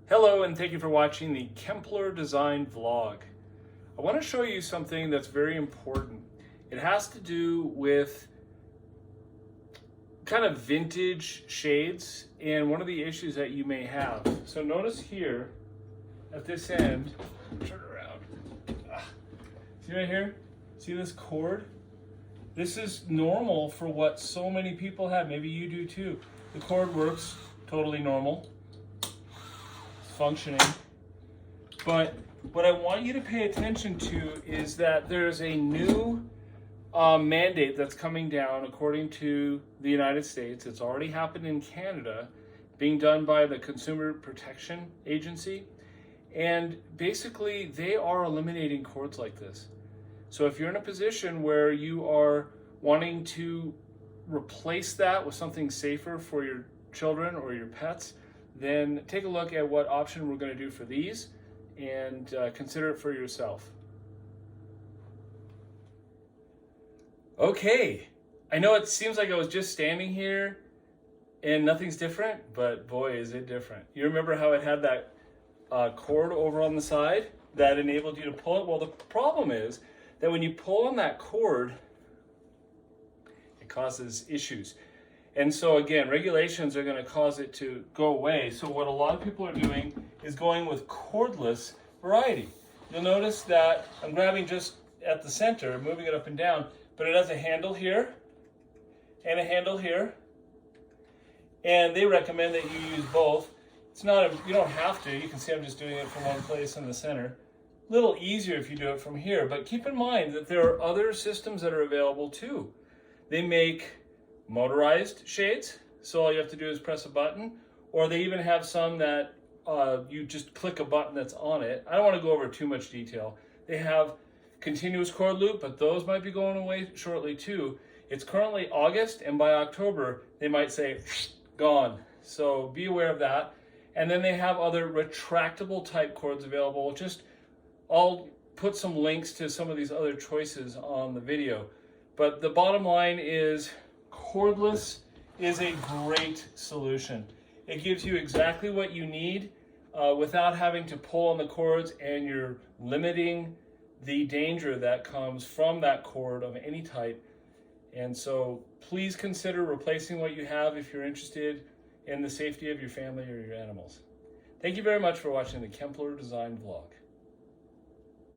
Hello and thank you for watching the Kempler Design Vlog. I want to show you something that's very important. It has to do with kind of vintage shades and one of the issues that you may have. So notice here at this end, turn around. See right here? See this cord? This is normal for what so many people have. Maybe you do too. The cord works totally normal. Functioning, but what I want you to pay attention to is that there's a new mandate that's coming down according to the United States. It's already happened in Canada, being done by the Consumer Protection Agency, and basically they are eliminating cords like this. So if you're in a position where you are wanting to replace that with something safer for your children or your pets, then take a look at what option we're going to do for these and consider it for yourself. Okay, I know it seems like I was just standing here and nothing's different, but boy is it different. You remember how it had that cord over on the side that enabled you to pull it? Well, the problem is that when you pull on that cord, it causes issues. And so again, regulations are going to cause it to go away. So what a lot of people are doing is going with cordless variety. You'll notice that I'm grabbing just at the center, moving it up and down, but it has a handle here and a handle here. And they recommend that you use both. It's not, you don't have to. You can see I'm just doing it from one place in the center. A little easier if you do it from here, but keep in mind that there are other systems that are available too. They make motorized shades, so all you have to do is press a button, or they even have some that you just click a button that's on it. I don't want to go over too much detail. They have continuous cord loop, but those might be going away shortly too. It's currently August, and by October they might say gone, so be aware of that. And then they have other retractable type cords available. I'll put some links to some of these other choices on the video, but the bottom line is cordless is a great solution. It gives you exactly what you need without having to pull on the cords, and you're limiting the danger that comes from that cord of any type. And so please consider replacing what you have if you're interested in the safety of your family or your animals. Thank you very much for watching the Kempler Design Vlog.